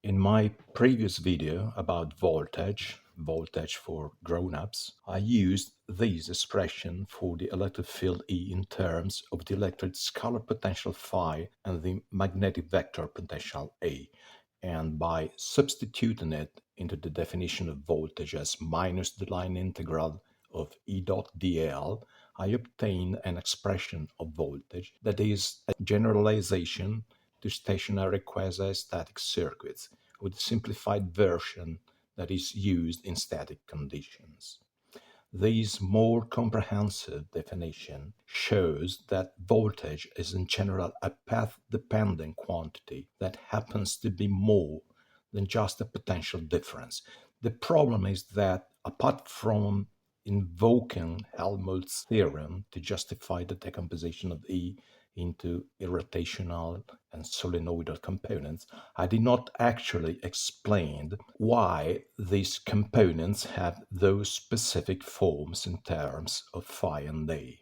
In my previous video about voltage for grown-ups, I used this expression for the electric field E in terms of the electric scalar potential phi and the magnetic vector potential A, and by substituting it into the definition of voltage as minus the line integral of E dot dl, I obtain an expression of voltage that is a generalization to stationary quasi-static circuits with a simplified version that is used in static conditions. This more comprehensive definition shows that voltage is in general a path-dependent quantity that happens to be more than just a potential difference. The problem is that apart from invoking Helmholtz's theorem to justify the decomposition of E into irrotational and solenoidal components, I did not actually explain why these components have those specific forms in terms of phi and A.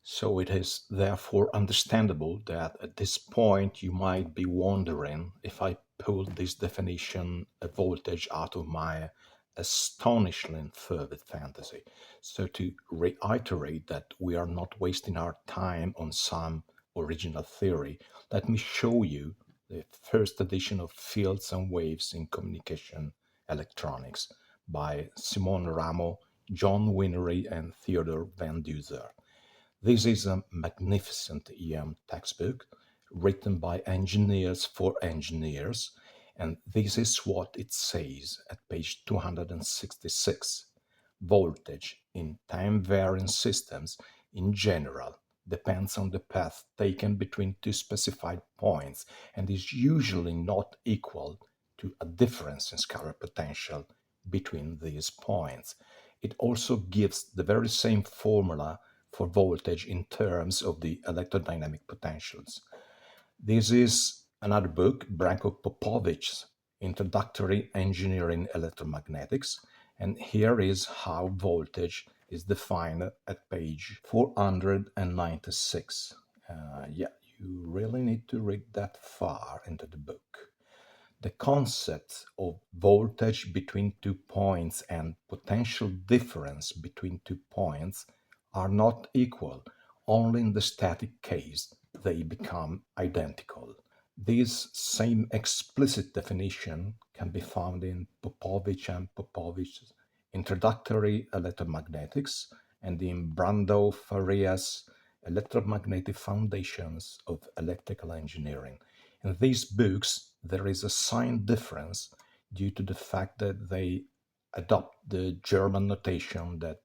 So it is therefore understandable that at this point you might be wondering if I pulled this definition of voltage out of my astonishingly fervid fantasy. So to reiterate that we are not wasting our time on some original theory, let me show you the first edition of Fields and Waves in Communication Electronics by Simon Ramo, John Winery, and Theodore Van Duzer. This is a magnificent EM textbook written by engineers for engineers, and this is what it says at page 266. Voltage in time-varying systems in general depends on the path taken between two specified points and is usually not equal to a difference in scalar potential between these points. It also gives the very same formula for voltage in terms of the electrodynamic potentials. This is another book, Branko Popovich's Introductory Engineering Electromagnetics, and here is how voltage is defined at page 496. You really need to read that far into the book. The concepts of voltage between 2 points and potential difference between 2 points are not equal. Only in the static case they become identical. This same explicit definition can be found in Popovich and Popovich's Introductory Electromagnetics and in Brando Farias' Electromagnetic Foundations of Electrical Engineering. In these books, there is a sign difference due to the fact that they adopt the German notation that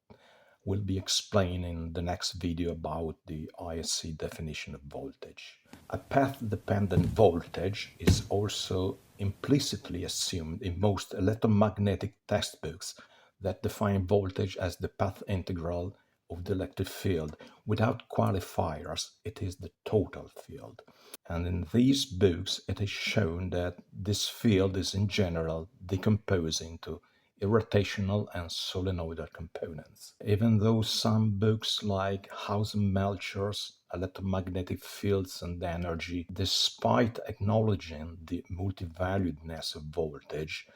will be explained in the next video about the ISC definition of voltage. A path-dependent voltage is also implicitly assumed in most electromagnetic textbooks that define voltage as the path integral of the electric field. Without qualifiers, it is the total field. And in these books, it is shown that this field is in general decomposed into irrotational and solenoidal components. Even though some books like Hausen-Melcher's Electromagnetic Fields and Energy, despite acknowledging the multivaluedness of voltage,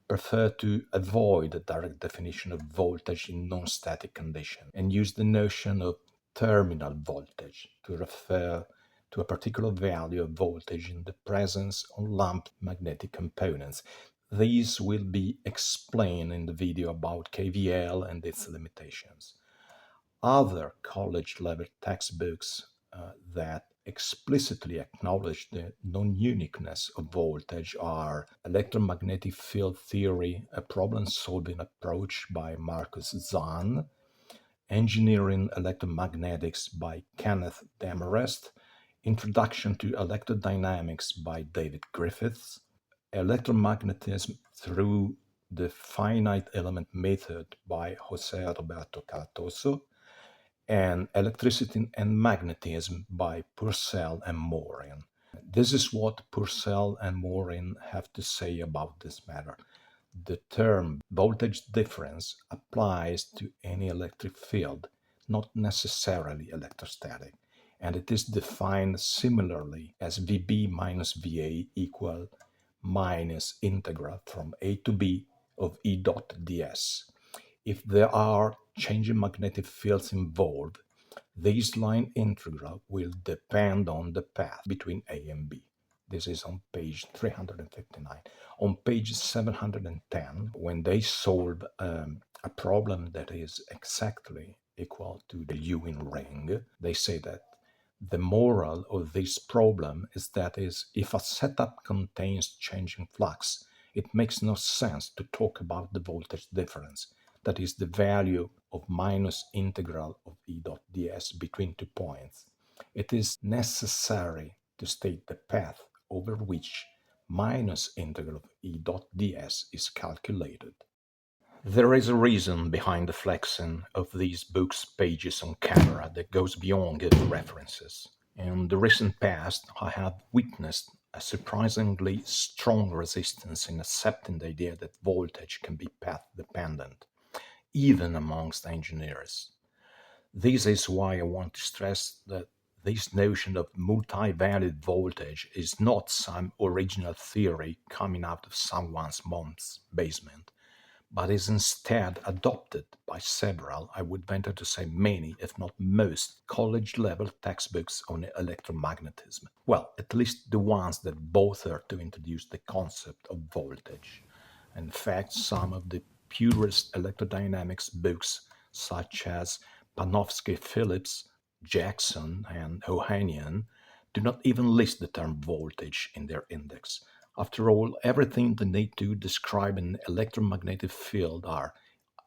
prefer to avoid a direct definition of voltage in non-static conditions and use the notion of terminal voltage to refer to a particular value of voltage in the presence of lumped magnetic components. These will be explained in the video about KVL and its limitations. Other college-level textbooks that explicitly acknowledge the non-uniqueness of voltage are Electromagnetic Field Theory, a problem-solving approach by Marcus Zahn, Engineering Electromagnetics by Kenneth Demarest, Introduction to Electrodynamics by David Griffiths, Electromagnetism through the Finite Element Method by José Roberto Cardoso, and Electricity and Magnetism by Purcell and Morin. This is what Purcell and Morin have to say about this matter. The term voltage difference applies to any electric field, not necessarily electrostatic, and it is defined similarly as VB minus VA equal minus integral from A to B of E dot ds. If there are changing magnetic fields involved, this line integral will depend on the path between A and B. This is on page 359. On page 710, when they solve a problem that is exactly equal to the Ewing ring, they say that the moral of this problem is that if a setup contains changing flux, it makes no sense to talk about the voltage difference, that is the value of minus integral of E dot ds between 2 points. It is necessary to state the path over which minus integral of E dot ds is calculated. There is a reason behind the flexing of these books' pages on camera that goes beyond good references. In the recent past, I have witnessed a surprisingly strong resistance in accepting the idea that voltage can be path dependent, even amongst engineers. This is why I want to stress that this notion of multi-valued voltage is not some original theory coming out of someone's mom's basement, but is instead adopted by several, I would venture to say many, if not most, college-level textbooks on electromagnetism. Well, at least the ones that bother to introduce the concept of voltage. In fact, some of the purest electrodynamics books, such as Panofsky Phillips, Jackson, and Ohanian, do not even list the term voltage in their index. After all, everything they need to describe an electromagnetic field are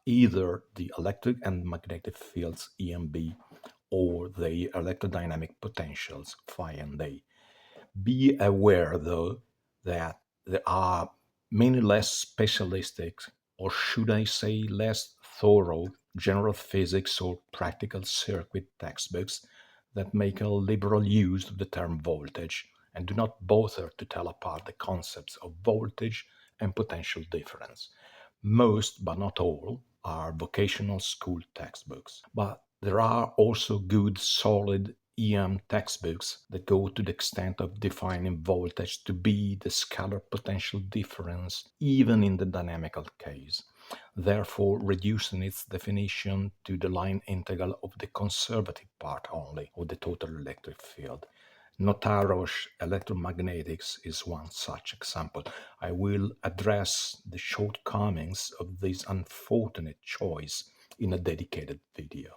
either the electric and magnetic fields E and B or the electrodynamic potentials phi and A. Be aware, though, that there are many less specialistic, or should I say less thorough, general physics or practical circuit textbooks that make a liberal use of the term voltage and do not bother to tell apart the concepts of voltage and potential difference. Most, but not all, are vocational school textbooks. But there are also good, solid EM textbooks that go to the extent of defining voltage to be the scalar potential difference, even in the dynamical case, therefore reducing its definition to the line integral of the conservative part only of the total electric field. Notaro's electromagnetics is one such example. I will address the shortcomings of this unfortunate choice in a dedicated video.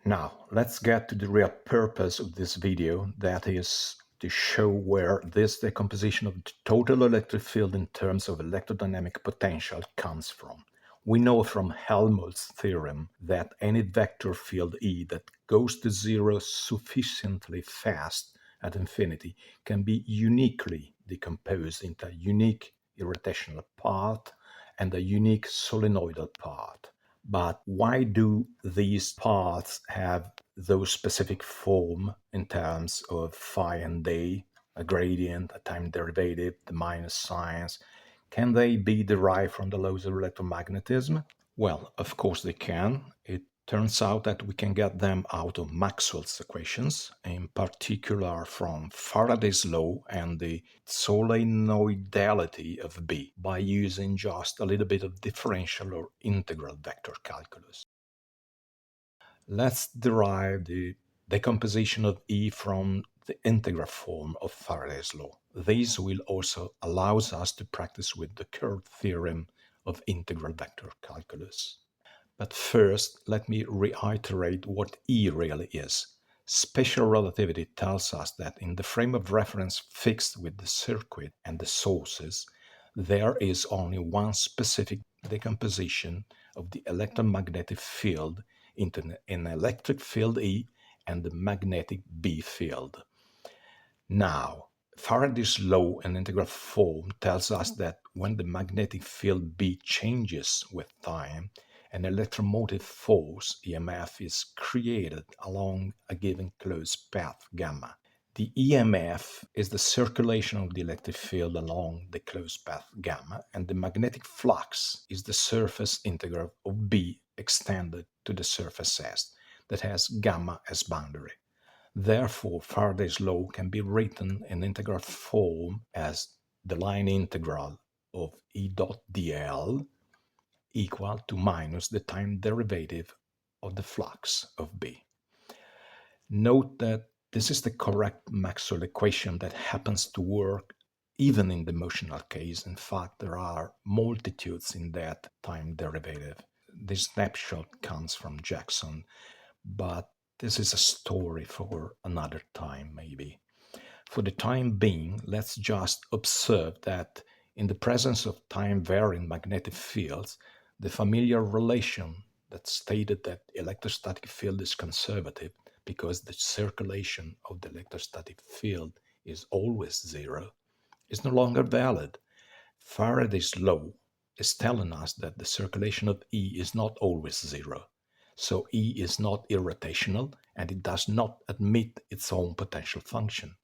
Now, let's get to the real purpose of this video, that is to show where this decomposition of the total electric field in terms of electrodynamic potential comes from. We know from Helmholtz's theorem that any vector field E that goes to zero sufficiently fast at infinity can be uniquely decomposed into a unique irrotational part and a unique solenoidal part. But why do these paths have those specific form in terms of phi and a gradient, a time derivative, the minus signs? Can they be derived from the laws of electromagnetism? Well, of course they can. It turns out that we can get them out of Maxwell's equations, in particular from Faraday's law and the solenoidality of B, by using just a little bit of differential or integral vector calculus. Let's derive the decomposition of E from the integral form of Faraday's law. This will also allow us to practice with the curve theorem of integral vector calculus. But first, let me reiterate what E really is. Special relativity tells us that in the frame of reference fixed with the circuit and the sources, there is only one specific decomposition of the electromagnetic field into an electric field E and the magnetic B field. Now, Faraday's law in integral form tells us that when the magnetic field B changes with time, an electromotive force, EMF, is created along a given closed path, gamma. The EMF is the circulation of the electric field along the closed path, gamma, and the magnetic flux is the surface integral of B extended to the surface S. that has gamma as boundary. Therefore, Faraday's law can be written in integral form as the line integral of E dot dl equal to minus the time derivative of the flux of B. Note that this is the correct Maxwell equation that happens to work even in the motional case. In fact, there are multitudes in that time derivative. This snapshot comes from Jackson, but this is a story for another time, maybe. For the time being, let's just observe that in the presence of time-varying magnetic fields, the familiar relation that stated that electrostatic field is conservative because the circulation of the electrostatic field is always zero is no longer valid. Faraday's law is telling us that the circulation of E is not always zero. So E is not irrotational and it does not admit its own potential function.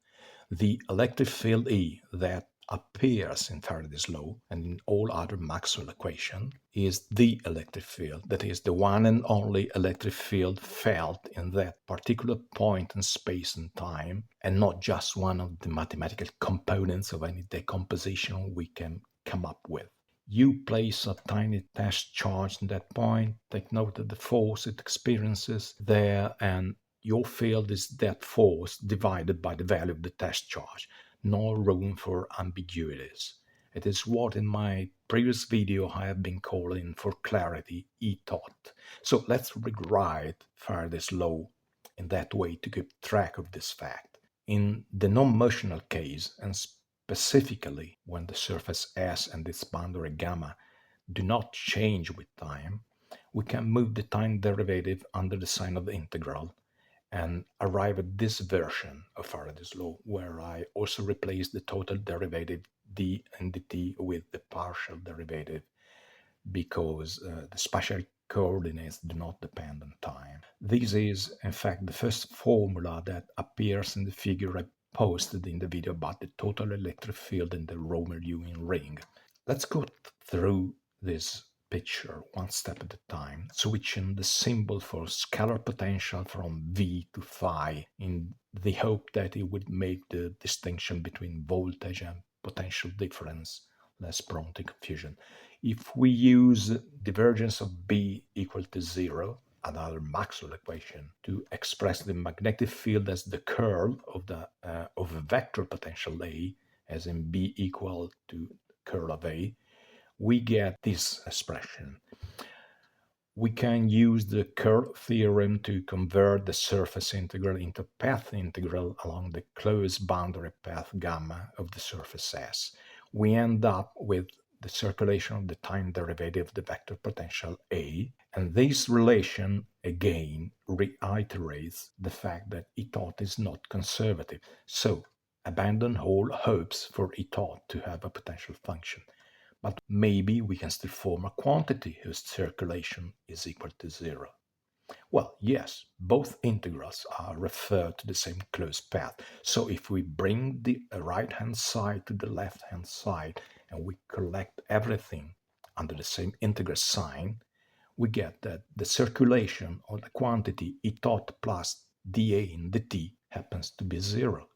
The electric field E that appears in Faraday's law and in all other Maxwell equations is the electric field, that is the one and only electric field felt in that particular point in space and time, and not just one of the mathematical components of any decomposition we can come up with. You place a tiny test charge in that point, take note of the force it experiences there, and your field is that force divided by the value of the test charge. No room for ambiguities. It is what in my previous video I have been calling for clarity Etot. So let's rewrite Faraday's law in that way to keep track of this fact. In the non-motional case, and specifically when the surface S and its boundary gamma do not change with time, we can move the time derivative under the sign of the integral and arrive at this version of Faraday's law, where I also replace the total derivative d and dt with the partial derivative because the spatial coordinates do not depend on time. This is, in fact, the first formula that appears in the figure I posted in the video about the total electric field in the Romer-Ewing ring. Let's go through this picture one step at a time, switching the symbol for scalar potential from V to phi in the hope that it would make the distinction between voltage and potential difference less prone to confusion. If we use divergence of B equal to zero, another Maxwell equation, to express the magnetic field as the curl of a vector potential A, as in B equal to curl of A, we get this expression. We can use the curl theorem to convert the surface integral into path integral along the closed boundary path gamma of the surface S. We end up with the circulation of the time derivative of the vector potential A, and this relation again reiterates the fact that Etot is not conservative. So abandon all hopes for Etot to have a potential function. But maybe we can still form a quantity whose circulation is equal to zero. Well, yes, both integrals are referred to the same closed path. So if we bring the right-hand side to the left-hand side and we collect everything under the same integral sign, we get that the circulation of the quantity Etot plus dA in dt happens to be zero.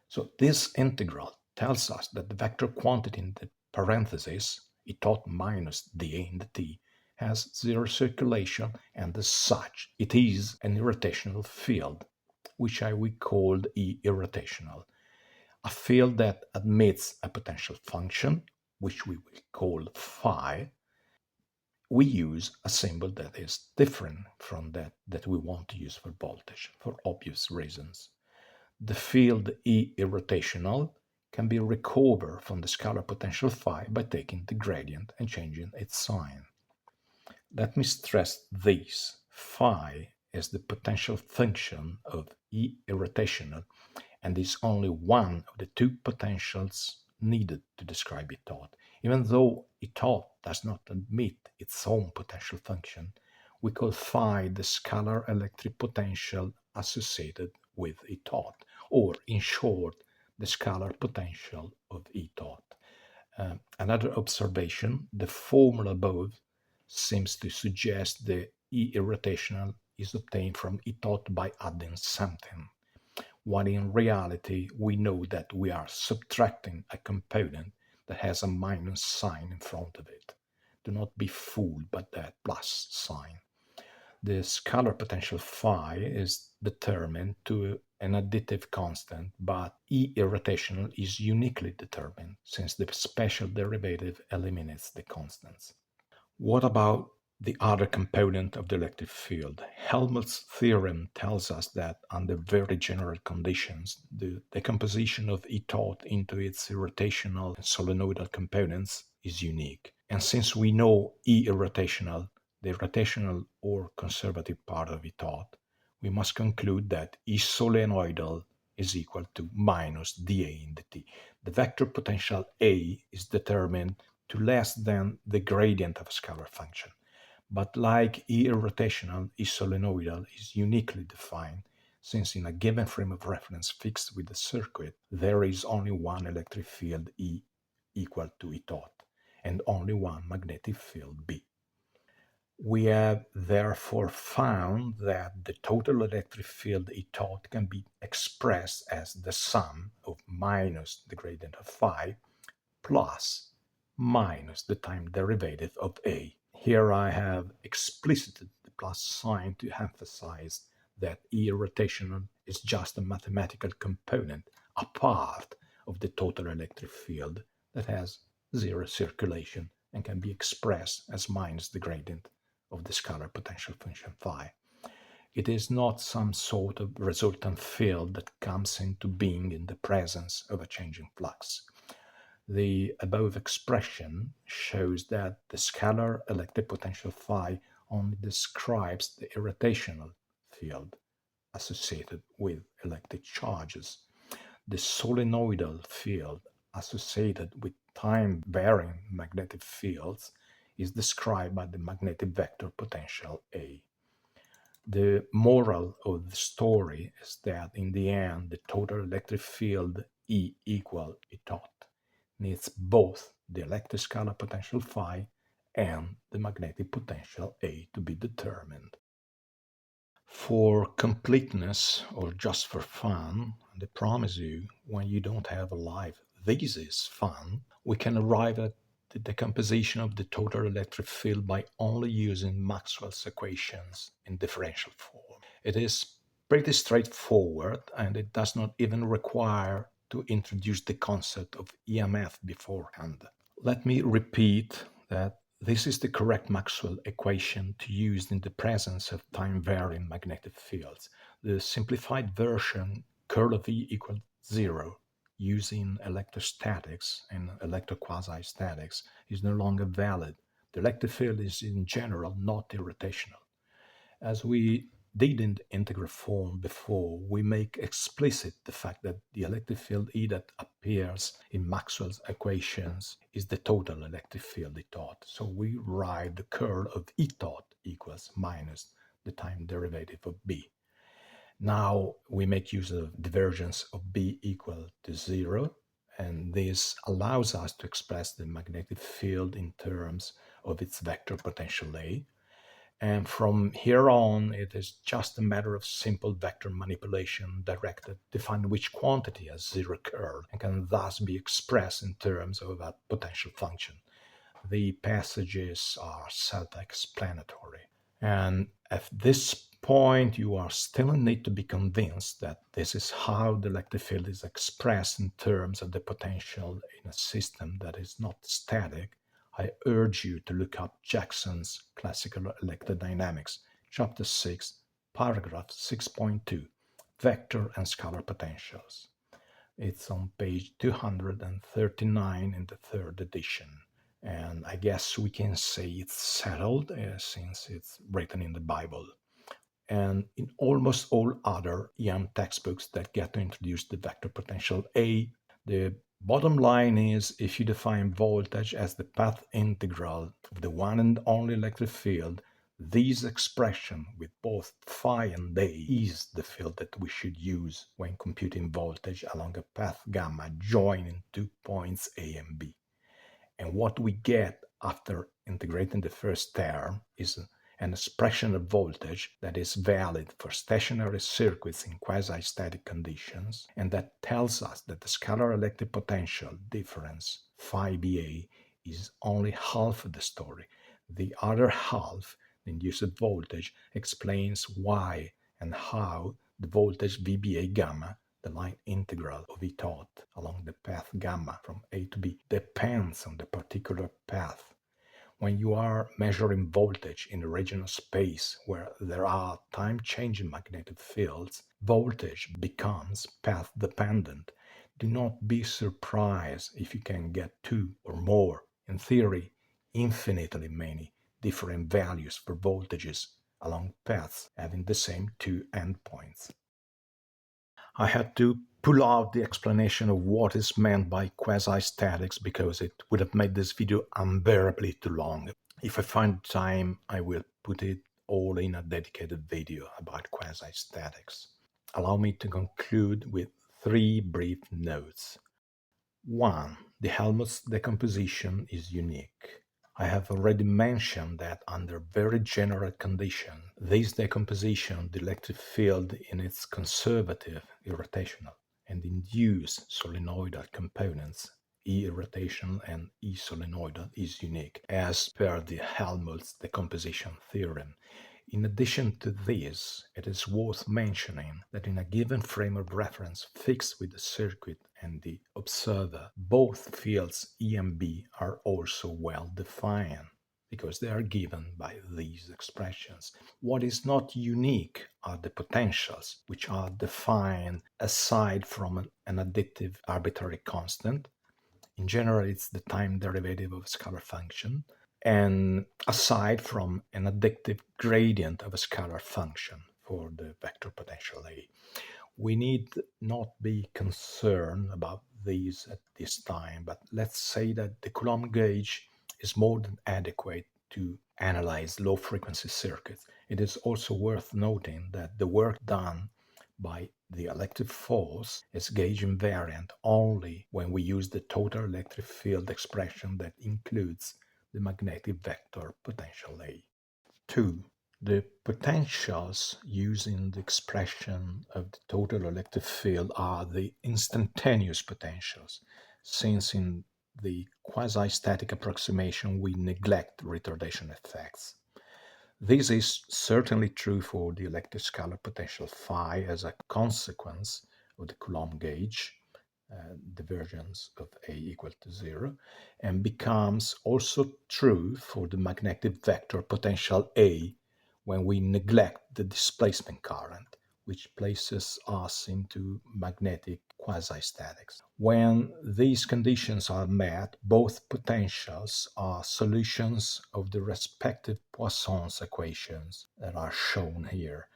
So this integral tells us that the vector quantity in the parentheses, Etot minus dA in dt, has zero circulation, and as such, it is an irrotational field, which I will call E irrotational. A field that admits a potential function, which we will call phi. We use a symbol that is different from that we want to use for voltage, for obvious reasons. The field E irrotational can be recovered from the scalar potential phi by taking the gradient and changing its sign. Let me stress this. Phi is the potential function of E irrotational and is only one of the two potentials needed to describe Etot. Even though Etot does not admit its own potential function, we call phi the scalar electric potential associated with Etot, or in short, the scalar potential of Etot. Another observation, the formula above seems to suggest the E irrotational is obtained from Etot by adding something, while in reality we know that we are subtracting a component that has a minus sign in front of it. Do not be fooled by that plus sign. The scalar potential phi is determined to an additive constant, but E irrotational is uniquely determined since the special derivative eliminates the constants. What about the other component of the electric field? Helmholtz's theorem tells us that under very general conditions, the decomposition of Etot into its irrotational and solenoidal components is unique. And since we know E irrotational, the rotational or conservative part of Etot, we must conclude that E solenoidal is equal to minus dA in dt. The vector potential A is determined to less than the gradient of a scalar function. But like E rotational, E solenoidal is uniquely defined, since in a given frame of reference fixed with the circuit, there is only one electric field E equal to Etot, and only one magnetic field B. We have therefore found that the total electric field Etot can be expressed as the sum of minus the gradient of phi plus minus the time derivative of A. Here I have explicited the plus sign to emphasize that E rotational is just a mathematical component, a part of the total electric field that has zero circulation and can be expressed as minus the gradient of the scalar potential function phi. It is not some sort of resultant field that comes into being in the presence of a changing flux. The above expression shows that the scalar electric potential phi only describes the irrotational field associated with electric charges. The solenoidal field associated with time-varying magnetic fields is described by the magnetic vector potential A. The moral of the story is that in the end, the total electric field E equal Etot needs both the electric scalar potential phi and the magnetic potential A to be determined. For completeness or just for fun, I promise you, when you don't have a life thesis fun, we can arrive at the decomposition of the total electric field by only using Maxwell's equations in differential form. It is pretty straightforward and it does not even require to introduce the concept of EMF beforehand. Let me repeat that this is the correct Maxwell equation to use in the presence of time-varying magnetic fields. The simplified version, curl of E equals 0, using electrostatics and electro-quasi-statics, is no longer valid. The electric field is in general not irrotational. As we did in the integral form before, we make explicit the fact that the electric field E that appears in Maxwell's equations is the total electric field Etot. So we write the curl of Etot equals minus the time derivative of B. Now we make use of divergence of B equal to 0, and this allows us to express the magnetic field in terms of its vector potential A. And from here on, it is just a matter of simple vector manipulation directed to find which quantity has zero curl and can thus be expressed in terms of a potential function. The passages are self-explanatory. And at this point, you are still in need to be convinced that this is how the electric field is expressed in terms of the potential in a system that is not static. I urge you to look up Jackson's Classical Electrodynamics, Chapter 6, Paragraph 6.2, Vector and Scalar Potentials. It's on page 239 in the third edition. And I guess we can say it's settled since it's written in the Bible. And in almost all other EM textbooks that get to introduce the vector potential A, the bottom line is if you define voltage as the path integral of the one and only electric field, this expression with both phi and A is the field that we should use when computing voltage along a path gamma joining 2 points A and B. And what we get after integrating the first term is an expression of voltage that is valid for stationary circuits in quasi-static conditions, and that tells us that the scalar electric potential difference, phi Ba, is only half of the story. The other half, the induced voltage, explains why and how the voltage VBA gamma, the line integral of Etot along the path gamma from A to B, depends on the particular path. When you are measuring voltage in a region of space where there are time-changing magnetic fields, voltage becomes path-dependent. Do not be surprised if you can get two or more, in theory, infinitely many different values for voltages along paths having the same two endpoints. I had to pull out the explanation of what is meant by quasi-statics because it would have made this video unbearably too long. If I find time, I will put it all in a dedicated video about quasi-statics. Allow me to conclude with three brief notes. 1. The Helmholtz decomposition is unique. I have already mentioned that under very general conditions, this decomposition of the electric field in its conservative, irrotational, and induced solenoidal components, E irrotational and E solenoidal, is unique, as per the Helmholtz decomposition theorem. In addition to this, it is worth mentioning that in a given frame of reference fixed with the circuit and the observer, both fields E and B are also well defined because they are given by these expressions. What is not unique are the potentials, which are defined aside from an additive arbitrary constant. In general, it's the time derivative of a scalar function, and aside from an additive gradient of a scalar function for the vector potential A. We need not be concerned about these at this time, but let's say that the Coulomb gauge is more than adequate to analyze low-frequency circuits. It is also worth noting that the work done by the electric force is gauge invariant only when we use the total electric field expression that includes the magnetic vector potential A. 2. The potentials using the expression of the total electric field are the instantaneous potentials, since in the quasi-static approximation we neglect retardation effects. This is certainly true for the electric scalar potential phi as a consequence of the Coulomb gauge, divergence of A equal to 0, and becomes also true for the magnetic vector potential A when we neglect the displacement current, which places us into magnetic quasi-statics. When these conditions are met, both potentials are solutions of the respective Poisson's equations that are shown here.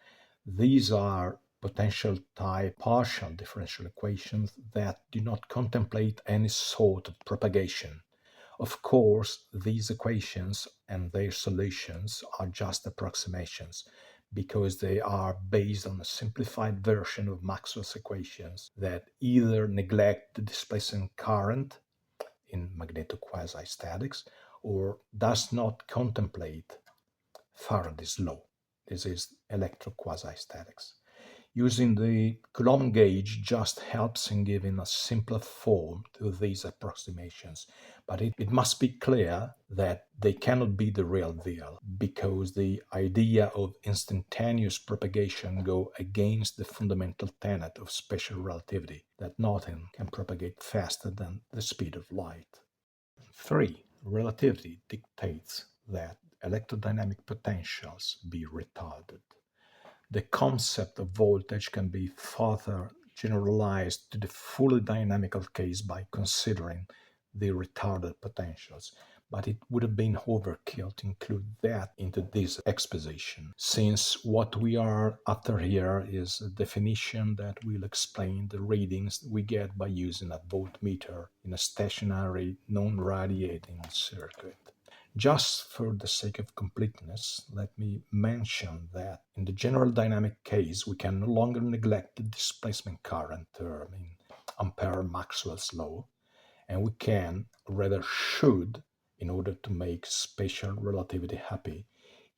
These are potential type partial differential equations that do not contemplate any sort of propagation. Of course, these equations and their solutions are just approximations because they are based on a simplified version of Maxwell's equations that either neglect the displacement current in magneto-quasi-statics or does not contemplate Faraday's law. This is electro-quasi-statics. Using the Coulomb gauge just helps in giving a simpler form to these approximations, but it must be clear that they cannot be the real deal, because the idea of instantaneous propagation go against the fundamental tenet of special relativity, that nothing can propagate faster than the speed of light. 3. Relativity dictates that electrodynamic potentials be retarded. The concept of voltage can be further generalized to the fully dynamical case by considering the retarded potentials, but it would have been overkill to include that into this exposition, since what we are after here is a definition that will explain the readings we get by using a voltmeter in a stationary, non-radiating circuit. Just for the sake of completeness, let me mention that in the general dynamic case, we can no longer neglect the displacement current term in Ampere-Maxwell's law, and we can, rather should, in order to make special relativity happy,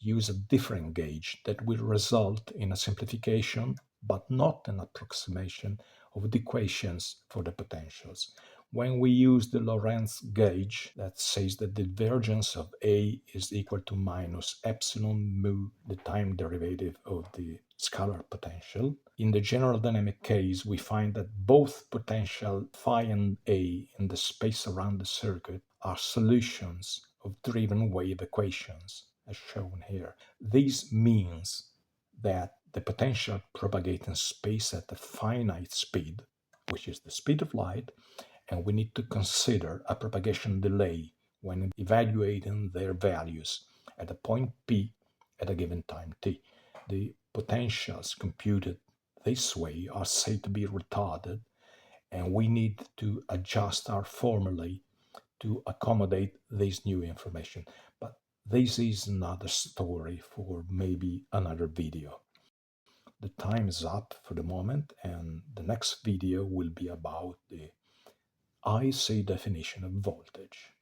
use a different gauge that will result in a simplification but not an approximation of the equations for the potentials. When we use the Lorentz gauge that says that the divergence of A is equal to minus epsilon mu, the time derivative of the scalar potential, in the general dynamic case, we find that both potential phi and A in the space around the circuit are solutions of driven wave equations, as shown here. This means that the potential propagating space at a finite speed, which is the speed of light, and we need to consider a propagation delay when evaluating their values at a point P at a given time t. The potentials computed this way are said to be retarded, and we need to adjust our formulae to accommodate this new information. But this is another story for maybe another video. The time is up for the moment, and the next video will be about the IC definition of voltage.